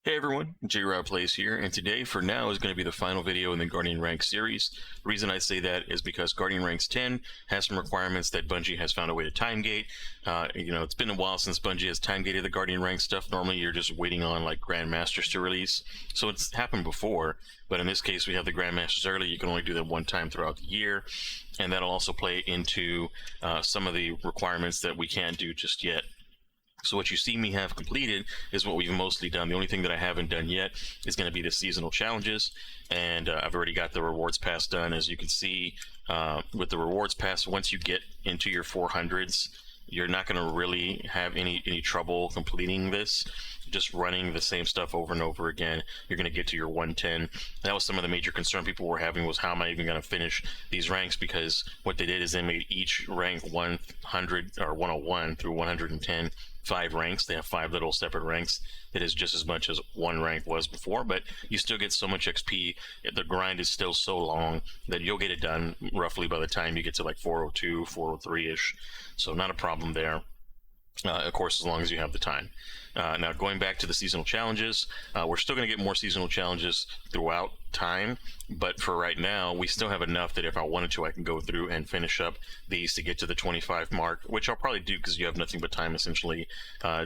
Hey everyone, J-Rob Plays here, and today for now is going to be the final video in the Guardian Rank series. The reason I say that is because Guardian Ranks 10 has some requirements that Bungie has found a way to time gate. It's been a while since Bungie has time gated the Guardian Rank stuff. Normally you're just waiting on like Grandmasters to release, so it's happened before, but in this case we have the Grandmasters early. You can only do them one time throughout the year, and that'll also play into some of the requirements that we can't do just yet. So what you see me have completed is what we've mostly done. The only thing that I haven't done yet is going to be the seasonal challenges, and I've already got the rewards pass done. As you can see, with the rewards pass, once you get into your 400s, you're not going to really have any trouble completing this. Just running the same stuff over and over again, you're going to get to your 110. That was some of the major concern people were having, was how am I even going to finish these ranks, because what they did is they made each rank 100 or 101 through 110 5 ranks. They have 5 little separate ranks. It is just as much as one rank was before, but you still get so much XP. The grind is still so long that you'll get it done roughly by the time you get to like 402, 403-ish. So not a problem there. Of course, as long as you have the time. Now, going back to the seasonal challenges, we're still going to get more seasonal challenges throughout time, but for right now, we still have enough that if I wanted to, I can go through and finish up these to get to the 25 mark, which I'll probably do because you have nothing but time, essentially,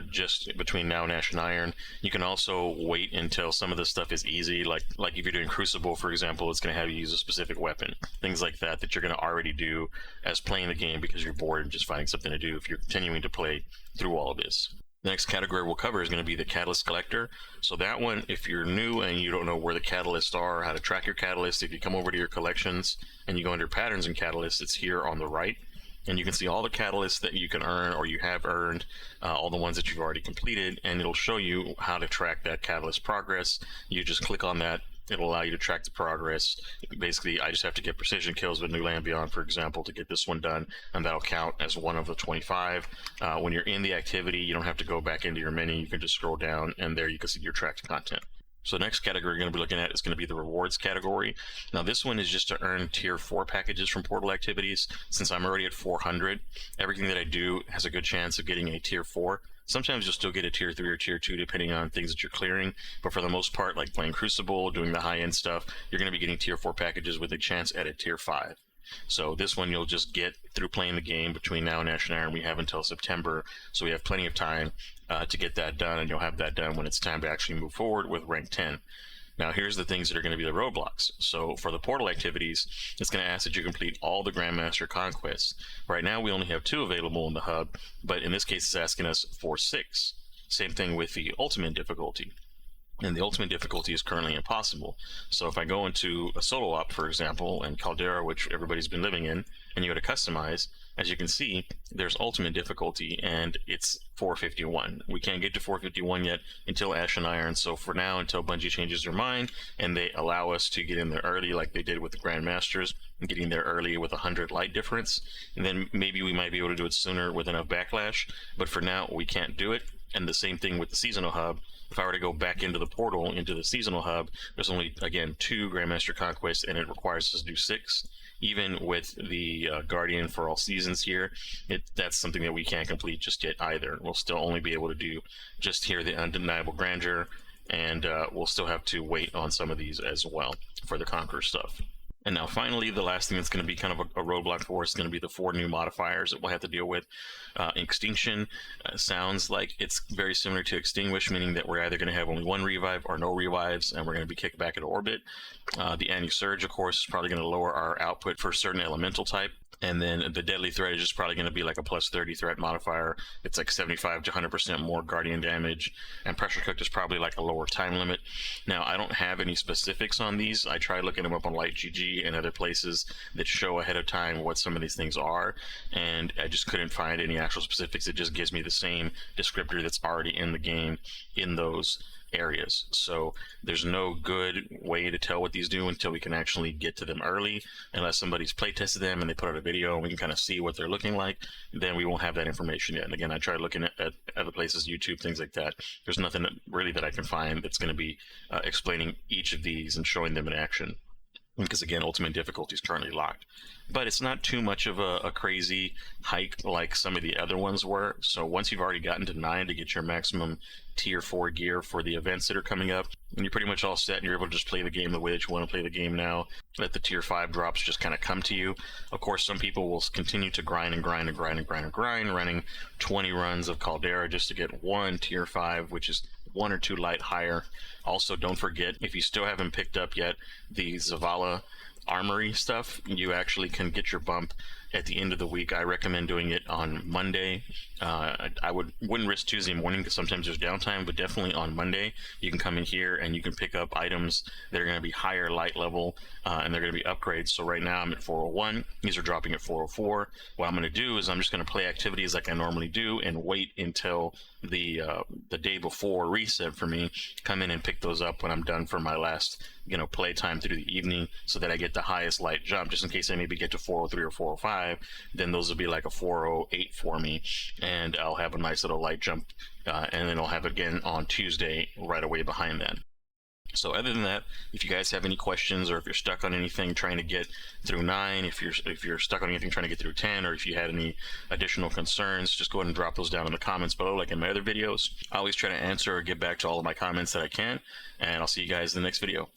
just between now and Ash and Iron. You can also wait until some of this stuff is easy, like if you're doing Crucible, for example, it's going to have you use a specific weapon, things like that, that you're going to already do as playing the game because you're bored and just finding something to do if you're continuing to play through all of this. The next category we'll cover is going to be the Catalyst Collector. So that one, if you're new and you don't know where the catalysts are, how to track your catalysts, if you come over to your collections and you go under Patterns and Catalysts, it's here on the right. And you can see all the catalysts that you can earn or you have earned, all the ones that you've already completed, and it'll show you how to track that catalyst progress. You just click on that. It'll allow you to track the progress. Basically, I just have to get precision kills with New Land Beyond, for example, to get this one done, and that'll count as one of the 25. When you're in the activity, you don't have to go back into your menu. You can just scroll down, and there you can see your tracked content. So the next category we're going to be looking at is going to be the rewards category. Now this one is just to earn tier 4 packages from portal activities. Since I'm already at 400, everything that I do has a good chance of getting a tier 4. Sometimes you'll still get a tier 3 or tier 2 depending on things that you're clearing, but for the most part, like playing Crucible, doing the high-end stuff, you're going to be getting tier 4 packages with a chance at a tier 5. So this one you'll just get through playing the game. Between now and Ash and Iron, we have until September, so we have plenty of time to get that done, and you'll have that done when it's time to actually move forward with rank 10. Now here's the things that are going to be the roadblocks. So for the portal activities, it's going to ask that you complete all the Grandmaster conquests. Right now we only have 2 available in the hub, but in this case it's asking us for 6. Same thing with the ultimate difficulty. And the ultimate difficulty is currently impossible. So if I go into a solo op, for example, and Caldera, which everybody's been living in, and you go to customize, as you can see, there's ultimate difficulty, and it's 451. We can't get to 451 yet until Ash and Iron, so for now, until Bungie changes their mind, and they allow us to get in there early like they did with the Grandmasters, and getting there early with 100 light difference, and then maybe we might be able to do it sooner with enough backlash, but for now, we can't do it. And the same thing with the Seasonal Hub. If I were to go back into the portal, into the Seasonal Hub, there's only, again, 2 Grandmaster Conquests, and it requires us to do 6. Even with the Guardian for all seasons here, that's something that we can't complete just yet either. We'll still only be able to do just here the Undeniable Grandeur, and we'll still have to wait on some of these as well for the Conqueror stuff. And now finally, the last thing that's going to be kind of a roadblock for us is going to be the 4 new modifiers that we'll have to deal with. Extinction sounds like it's very similar to Extinguish, meaning that we're either going to have only 1 revive or no revives, and we're going to be kicked back into orbit. The Anti-Surge, of course, is probably going to lower our output for a certain elemental type. And then the Deadly Threat is just probably going to be like a plus 30 threat modifier. It's like 75 to 100% more Guardian damage. And Pressure Cooked is probably like a lower time limit. Now, I don't have any specifics on these. I tried looking them up on LightGG and other places that show ahead of time what some of these things are. And I just couldn't find any actual specifics. It just gives me the same descriptor that's already in the game in those areas. So there's no good way to tell what these do until we can actually get to them early, unless somebody's play tested them and they put out a video and we can kind of see what they're looking like. Then we won't have that information yet. And again, I tried looking at other places, YouTube, things like that. There's nothing really that I can find that's going to be explaining each of these and showing them in action. because again, ultimate difficulty is currently locked. But it's not too much of a crazy hike like some of the other ones were. So once you've already gotten to 9 to get your maximum tier 4 gear for the events that are coming up, and you're pretty much all set, and you're able to just play the game the way that you want to play the game now. Let the tier 5 drops just kind of come to you. Of course, some people will continue to grind and grind and grind and grind and grind, running 20 runs of Caldera just to get one tier 5, which is 1 or 2 light higher. Also, don't forget, if you still haven't picked up yet the Zavala armory stuff, you actually can get your bump at the end of the week. I recommend doing it on Monday. I wouldn't risk Tuesday morning because sometimes there's downtime, but definitely on Monday you can come in here and you can pick up items that are going to be higher light level, and they're going to be upgrades. So right now I'm at 401. These are dropping at 404. What I'm going to do is I'm just going to play activities like I normally do and wait until the day before reset for me. Come in and pick those up when I'm done for my last play time through the evening, so that I get the highest light jump. Just in case I maybe get to 403 or 405, then those will be like a 408 for me, and I'll have a nice little light jump, and then I'll have it again on Tuesday right away behind that. So other than that, if you guys have any questions, or if you're stuck on anything trying to get through 9, if you're stuck on anything trying to get through 10, or if you had any additional concerns, just go ahead and drop those down in the comments below like in my other videos. I always try to answer or get back to all of my comments that I can, and I'll see you guys in the next video.